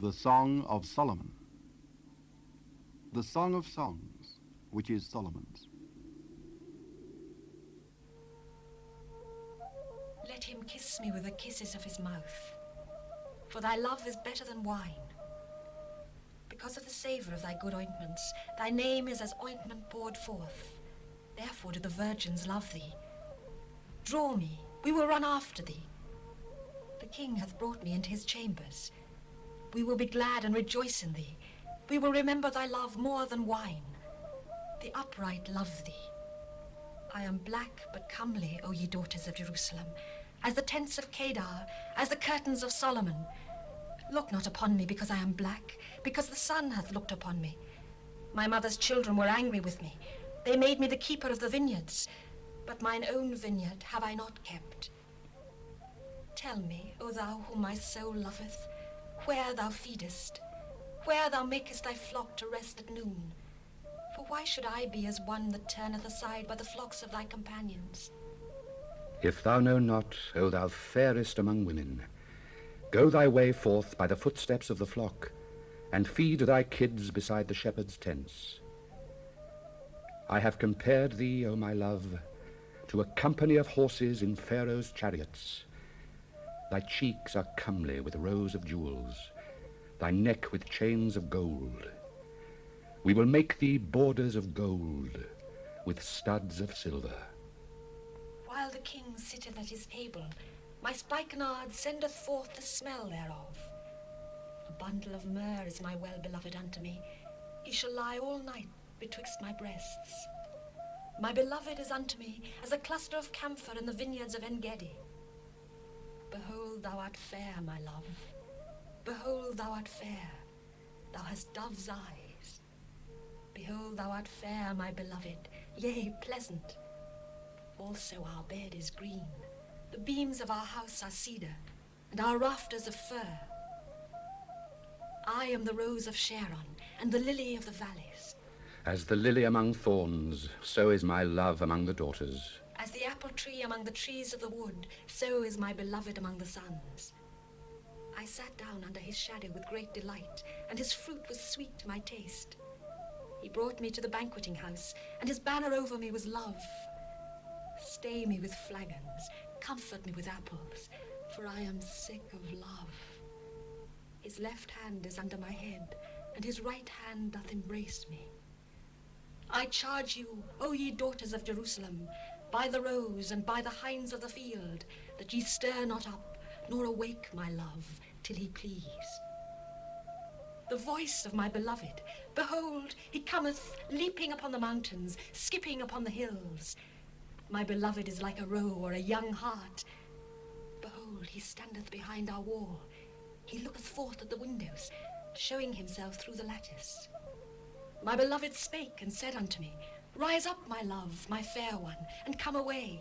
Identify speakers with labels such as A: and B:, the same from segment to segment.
A: The Song of Solomon. The Song of Songs, which is Solomon's.
B: Let him kiss me with the kisses of his mouth, for thy love is better than wine. Because of the savour of thy good ointments, thy name is as ointment poured forth. Therefore do the virgins love thee. Draw me, we will run after thee. The king hath brought me into his chambers. We will be glad and rejoice in thee. We will remember thy love more than wine. The upright love thee. I am black but comely, O ye daughters of Jerusalem, as the tents of Kedar, as the curtains of Solomon. Look not upon me because I am black, because the sun hath looked upon me. My mother's children were angry with me. They made me the keeper of the vineyards, but mine own vineyard have I not kept. Tell me, O thou whom my soul loveth, where thou feedest, where thou makest thy flock to rest at noon. For why should I be as one that turneth aside by the flocks of thy companions?
C: If thou know not, O thou fairest among women, go thy way forth by the footsteps of the flock, and feed thy kids beside the shepherds' tents. I have compared thee, O my love, to a company of horses in Pharaoh's chariots. Thy cheeks are comely with rows of jewels, thy neck with chains of gold. We will make thee borders of gold, with studs of silver.
B: While the king sitteth at his table, my spikenard sendeth forth the smell thereof. A bundle of myrrh is my well-beloved unto me. He shall lie all night betwixt my breasts. My beloved is unto me as a cluster of camphor in the vineyards of En-gedi. Behold, thou art fair, my love. Behold, thou art fair. Thou hast dove's eyes. Behold, thou art fair, my beloved, yea, pleasant. Also our bed is green. The beams of our house are cedar, and our rafters of fir. I am the rose of Sharon, and the lily of the valleys.
C: As the lily among thorns, so is my love among the daughters.
B: As the apple tree among the trees of the wood, so is my beloved among the sons. I sat down under his shadow with great delight, and his fruit was sweet to my taste. He brought me to the banqueting house, and his banner over me was love. Stay me with flagons, comfort me with apples, for I am sick of love. His left hand is under my head, and his right hand doth embrace me. I charge you, O ye daughters of Jerusalem, by the roes and by the hinds of the field, that ye stir not up, nor awake my love, till he please. The voice of my beloved, behold, he cometh, leaping upon the mountains, skipping upon the hills. My beloved is like a roe or a young hart. Behold, he standeth behind our wall. He looketh forth at the windows, showing himself through the lattice. My beloved spake and said unto me, Rise up, my love, my fair one, and come away.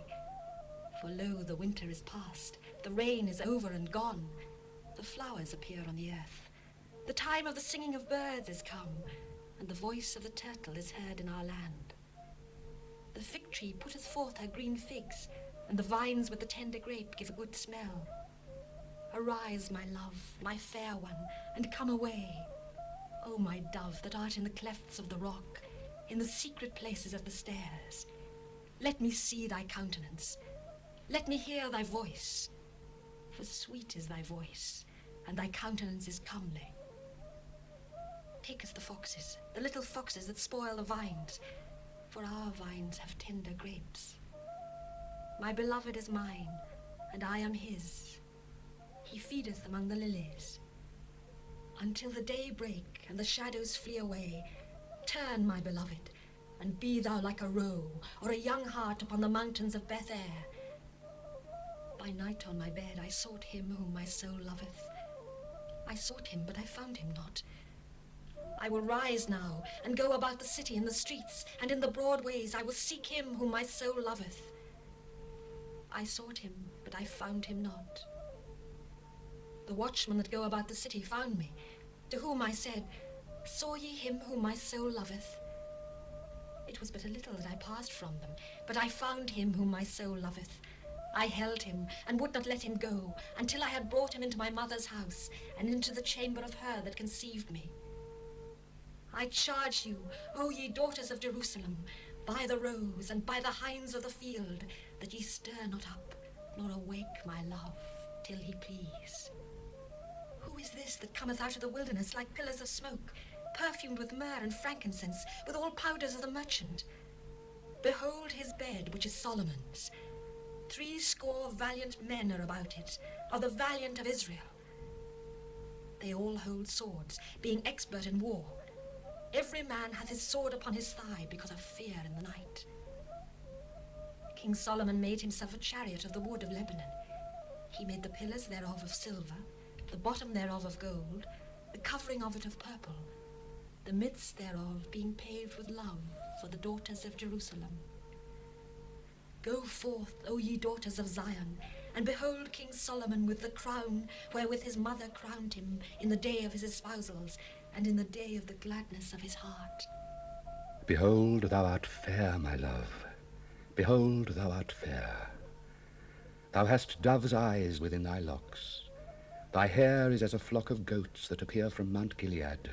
B: For lo, the winter is past, the rain is over and gone. The flowers appear on the earth. The time of the singing of birds is come, and the voice of the turtle is heard in our land. The fig tree putteth forth her green figs, and the vines with the tender grape give a good smell. Arise, my love, my fair one, and come away. O my dove that art in the clefts of the rock, in the secret places of the stairs, let me see thy countenance, let me hear thy voice, for sweet is thy voice, and thy countenance is comely. Take us the foxes, the little foxes that spoil the vines, for our vines have tender grapes. My beloved is mine, and I am his. He feedeth among the lilies. Until the day break and the shadows flee away, turn, my beloved, and be thou like a roe or a young hart upon the mountains of Beth-er. By night on my bed I sought him whom my soul loveth. I sought him, but I found him not. I will rise now and go about the city in the streets, and in the broad ways I will seek him whom my soul loveth. I sought him, but I found him not. The watchmen that go about the city found me, to whom I said, Saw ye him whom my soul loveth? It was but a little that I passed from them, but I found him whom my soul loveth. I held him and would not let him go until I had brought him into my mother's house and into the chamber of her that conceived me. I charge you, O ye daughters of Jerusalem, by the roes and by the hinds of the field, that ye stir not up, nor awake my love, till he please. Who is this that cometh out of the wilderness like pillars of smoke, perfumed with myrrh and frankincense, with all powders of the merchant? Behold his bed, which is Solomon's. 70 valiant men are about it, of the valiant of Israel. They all hold swords, being expert in war. Every man hath his sword upon his thigh because of fear in the night. King Solomon made himself a chariot of the wood of Lebanon. He made the pillars thereof of silver, the bottom thereof of gold, the covering of it of purple, the midst thereof being paved with love for the daughters of Jerusalem. Go forth, O ye daughters of Zion, and behold King Solomon with the crown wherewith his mother crowned him in the day of his espousals, and in the day of the gladness of his heart.
C: Behold, thou art fair, my love. Behold, thou art fair. Thou hast dove's eyes within thy locks. Thy hair is as a flock of goats that appear from Mount Gilead.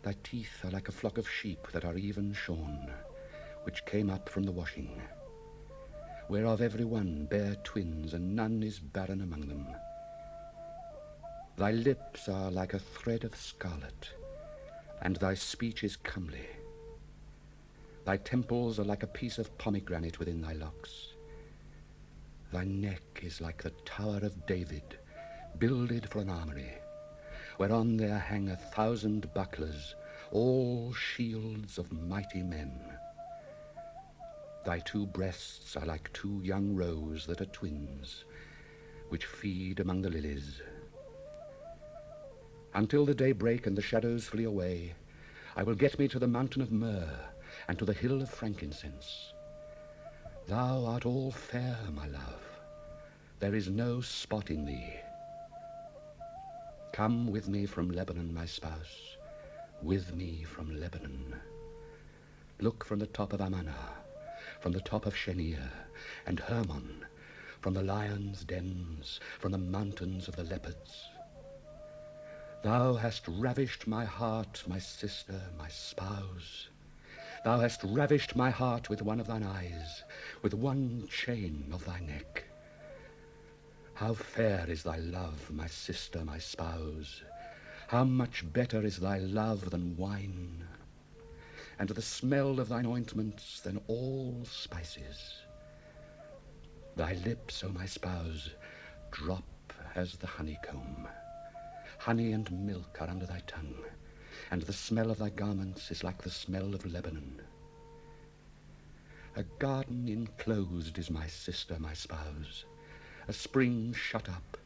C: Thy teeth are like a flock of sheep that are even shorn, which came up from the washing, whereof every one bare twins, and none is barren among them. Thy lips are like a thread of scarlet, and thy speech is comely. Thy temples are like a piece of pomegranate within thy locks. Thy neck is like the tower of David, builded for an armory, whereon there hang 1,000 bucklers, all shields of mighty men. Thy 2 breasts are like 2 young roes that are twins, which feed among the lilies. Until the day break and the shadows flee away, I will get me to the mountain of myrrh and to the hill of frankincense. Thou art all fair, my love. There is no spot in thee. Come with me from Lebanon, my spouse, with me from Lebanon. Look from the top of Amanah, from the top of Shenir and Hermon, from the lions' dens, from the mountains of the leopards. Thou hast ravished my heart, my sister, my spouse. Thou hast ravished my heart with one of thine eyes, with one chain of thy neck. How fair is thy love, my sister, my spouse. How much better is thy love than wine, and the smell of thine ointments than all spices. Thy lips, O my spouse, drop as the honeycomb. Honey and milk are under thy tongue, and the smell of thy garments is like the smell of Lebanon. A garden enclosed is my sister, my spouse, a spring shut up,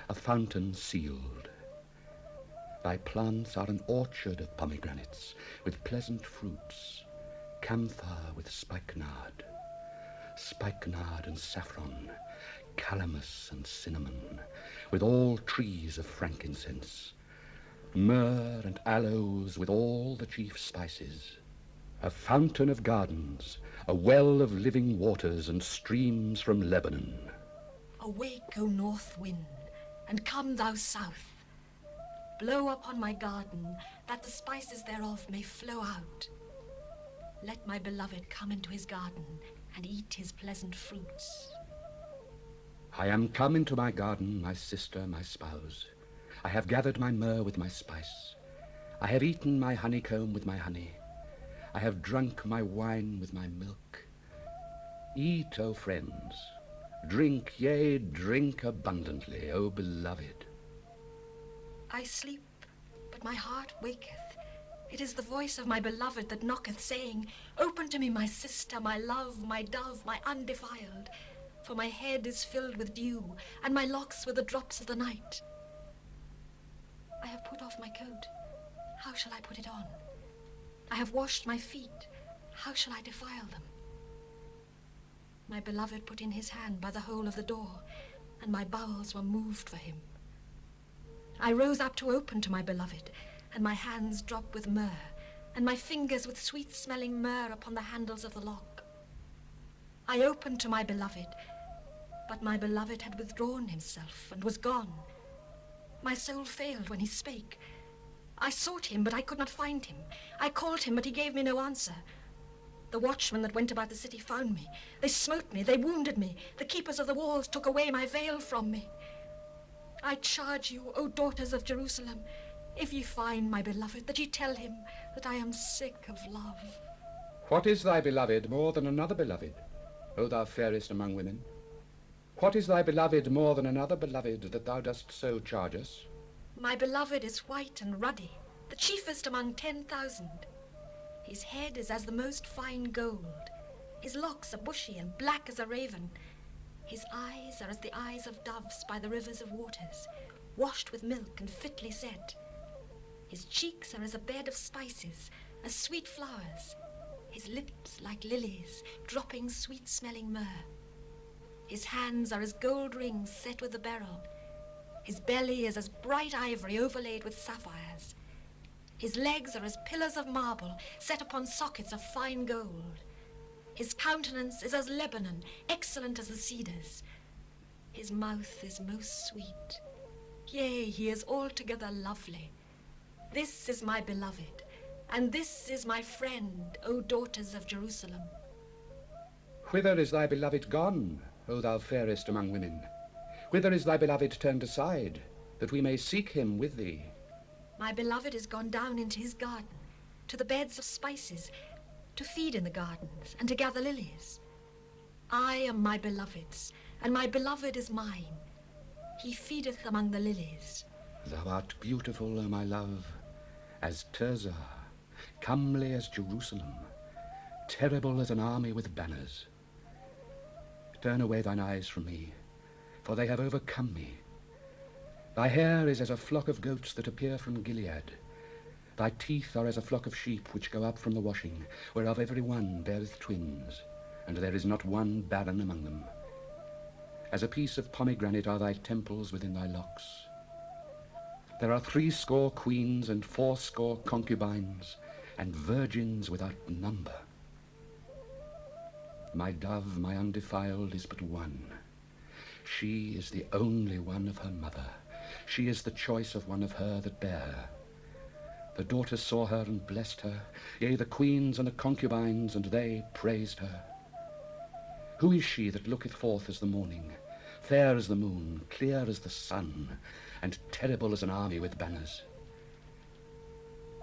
C: a fountain sealed. Thy plants are an orchard of pomegranates, with pleasant fruits, camphor with spikenard and saffron, calamus and cinnamon, with all trees of frankincense, myrrh and aloes with all the chief spices, a fountain of gardens, a well of living waters and streams from Lebanon.
B: Awake, O north wind, and come thou south. Blow upon my garden, that the spices thereof may flow out. Let my beloved come into his garden, and eat his pleasant fruits.
C: I am come into my garden, my sister, my spouse. I have gathered my myrrh with my spice. I have eaten my honeycomb with my honey. I have drunk my wine with my milk. Eat, O friends. Drink, yea, drink abundantly, O beloved.
B: I sleep, but my heart waketh. It is the voice of my beloved that knocketh, saying, Open to me, my sister, my love, my dove, my undefiled. For my head is filled with dew, and my locks with the drops of the night. I have put off my coat. How shall I put it on? I have washed my feet. How shall I defile them? My beloved put in his hand by the hole of the door, and my bowels were moved for him. I rose up to open to my beloved, and my hands dropped with myrrh, and my fingers with sweet-smelling myrrh upon the handles of the lock. I opened to my beloved, But my beloved had withdrawn himself and was gone. My soul failed when he spake. I sought him, but I could not find him. I called him, but he gave me no answer. The watchmen that went about the city found me. They smote me, they wounded me. The keepers of the walls took away my veil from me. I charge you, O daughters of Jerusalem, if ye find my beloved, that ye tell him that I am sick of love.
C: What is thy beloved more than another beloved, O thou fairest among women? What is thy beloved more than another beloved, that thou dost so charge us?
B: My beloved is white and ruddy, the chiefest among 10,000. His head is as the most fine gold. His locks are bushy and black as a raven. His eyes are as the eyes of doves by the rivers of waters, washed with milk and fitly set. His cheeks are as a bed of spices, as sweet flowers. His lips like lilies, dropping sweet-smelling myrrh. His hands are as gold rings set with a beryl. His belly is as bright ivory overlaid with sapphires. His legs are as pillars of marble set upon sockets of fine gold. His countenance is as Lebanon, excellent as the cedars. His mouth is most sweet. Yea, he is altogether lovely. This is my beloved, and this is my friend, O daughters of Jerusalem.
C: Whither is thy beloved gone, O thou fairest among women? Whither is thy beloved turned aside, that we may seek him with thee?
B: My beloved is gone down into his garden, to the beds of spices, to feed in the gardens, and to gather lilies. I am my beloved's, and my beloved is mine. He feedeth among the lilies.
C: Thou art beautiful, O my love, as Tirzah, comely as Jerusalem, terrible as an army with banners. Turn away thine eyes from me, for they have overcome me. Thy hair is as a flock of goats that appear from Gilead. Thy teeth are as a flock of sheep which go up from the washing, whereof every one beareth twins, and there is not one barren among them. As a piece of pomegranate are thy temples within thy locks. There are 80 queens and 80 concubines, and virgins without number. My dove, my undefiled, is but one. She is the only one of her mother. She is the choice of one of her that bare. The daughters saw her and blessed her, yea, the queens and the concubines, and they praised her. Who is she that looketh forth as the morning, fair as the moon, clear as the sun, and terrible as an army with banners?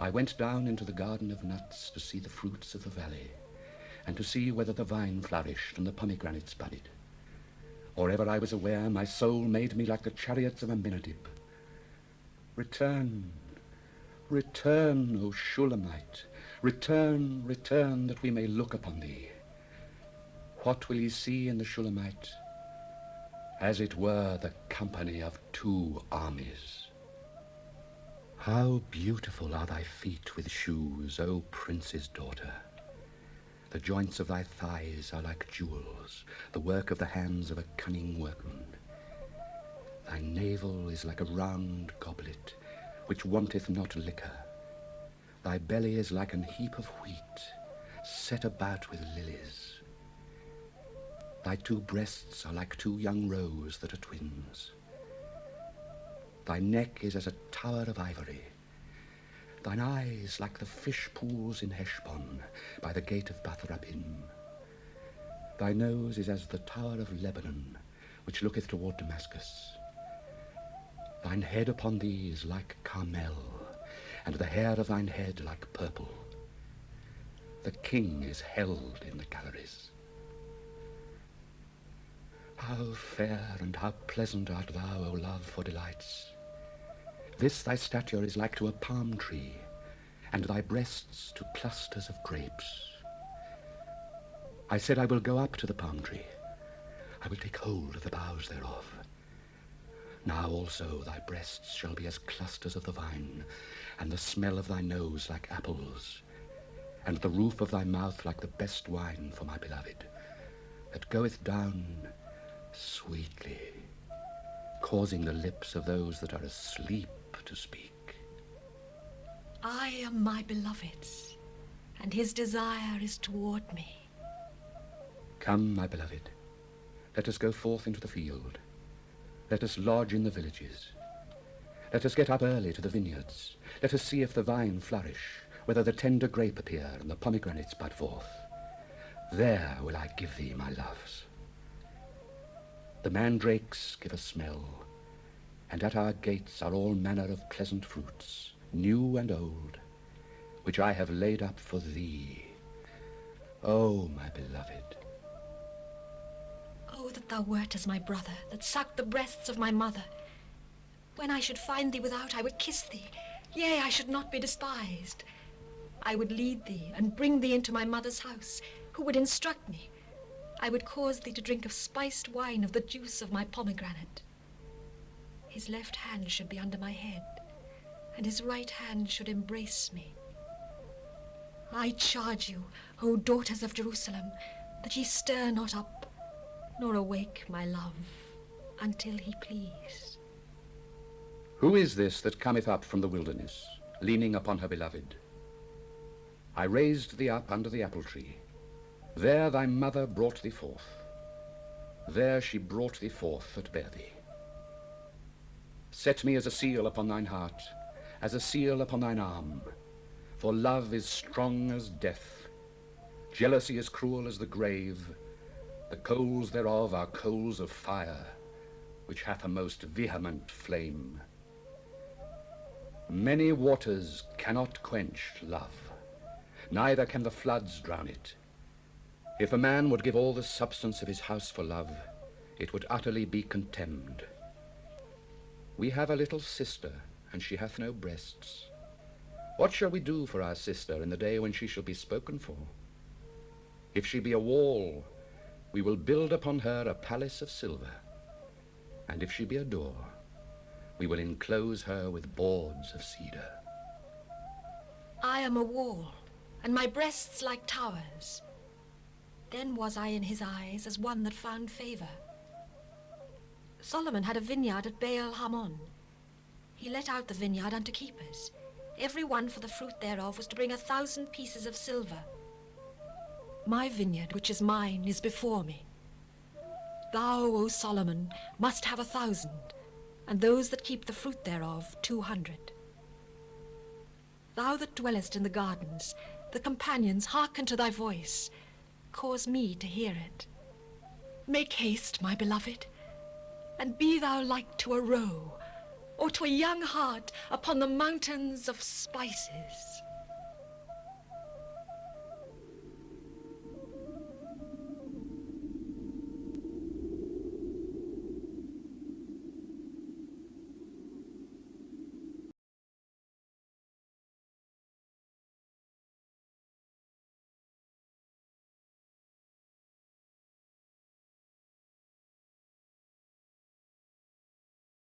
C: I went down into the garden of nuts to see the fruits of the valley, and to see whether the vine flourished and the pomegranates budded. Or ever I was aware, my soul made me like the chariots of a Minadib. Return, return, O Shulamite, return, return, that we may look upon thee. What will ye see in the Shulamite? As it were the company of 2 armies. How beautiful are thy feet with shoes, O prince's daughter! The joints of thy thighs are like jewels, the work of the hands of a cunning workman. Thy navel is like a round goblet, which wanteth not liquor. Thy belly is like an heap of wheat, set about with lilies. Thy 2 breasts are like 2 young roes that are twins. Thy neck is as a tower of ivory. Thine eyes like the fish pools in Heshbon, by the gate of Bath-rabbim. Thy nose is as the tower of Lebanon, which looketh toward Damascus. Thine head upon thee is like Carmel, and the hair of thine head like purple. The king is held in the galleries. How fair and how pleasant art thou, O love, for delights! This thy stature is like to a palm tree, and thy breasts to clusters of grapes. I said, I will go up to the palm tree. I will take hold of the boughs thereof. Now also thy breasts shall be as clusters of the vine, and the smell of thy nose like apples, and the roof of thy mouth like the best wine for my beloved, that goeth down sweetly, causing the lips of those that are asleep to speak.
B: I am my beloved's, and his desire is toward me.
C: Come, my beloved, Let us go forth into the field. Let us lodge in the villages. Let us get up early to the vineyards. Let us see if the vine flourish, whether the tender grape appear and the pomegranates bud forth. There will I give thee my loves. The mandrakes give a smell, and at our gates are all manner of pleasant fruits, new and old, which I have laid up for thee, O my beloved.
B: Oh, that thou wert as my brother, that sucked the breasts of my mother. When I should find thee without, I would kiss thee. Yea, I should not be despised. I would lead thee and bring thee into my mother's house, who would instruct me. I would cause thee to drink of spiced wine of the juice of my pomegranate. His left hand should be under my head, and his right hand should embrace me. I charge you, O daughters of Jerusalem, that ye stir not up, nor awake my love, until he please.
C: Who is this that cometh up from the wilderness, leaning upon her beloved? I raised thee up under the apple tree. There thy mother brought thee forth. There she brought thee forth that bare thee. Set me as a seal upon thine heart, as a seal upon thine arm. For love is strong as death. Jealousy is cruel as the grave. The coals thereof are coals of fire, which hath a most vehement flame. Many waters cannot quench love, neither can the floods drown it. If a man would give all the substance of his house for love, it would utterly be contemned. We have a little sister, and she hath no breasts. What shall we do for our sister in the day when she shall be spoken for? If she be a wall, we will build upon her a palace of silver. And if she be a door, we will enclose her with boards of cedar.
B: I am a wall, and my breasts like towers. Then was I in his eyes as one that found favor. Solomon had a vineyard at Baal Hamon. He let out the vineyard unto keepers. Every one for the fruit thereof was to bring 1,000 pieces of silver. My vineyard, which is mine, is before me. Thou, O Solomon, must have 1,000, and those that keep the fruit thereof 200. Thou that dwellest in the gardens, the companions hearken to thy voice. Cause me to hear it. Make haste, my beloved, and be thou like to a roe, or to a young hart upon the mountains of spices.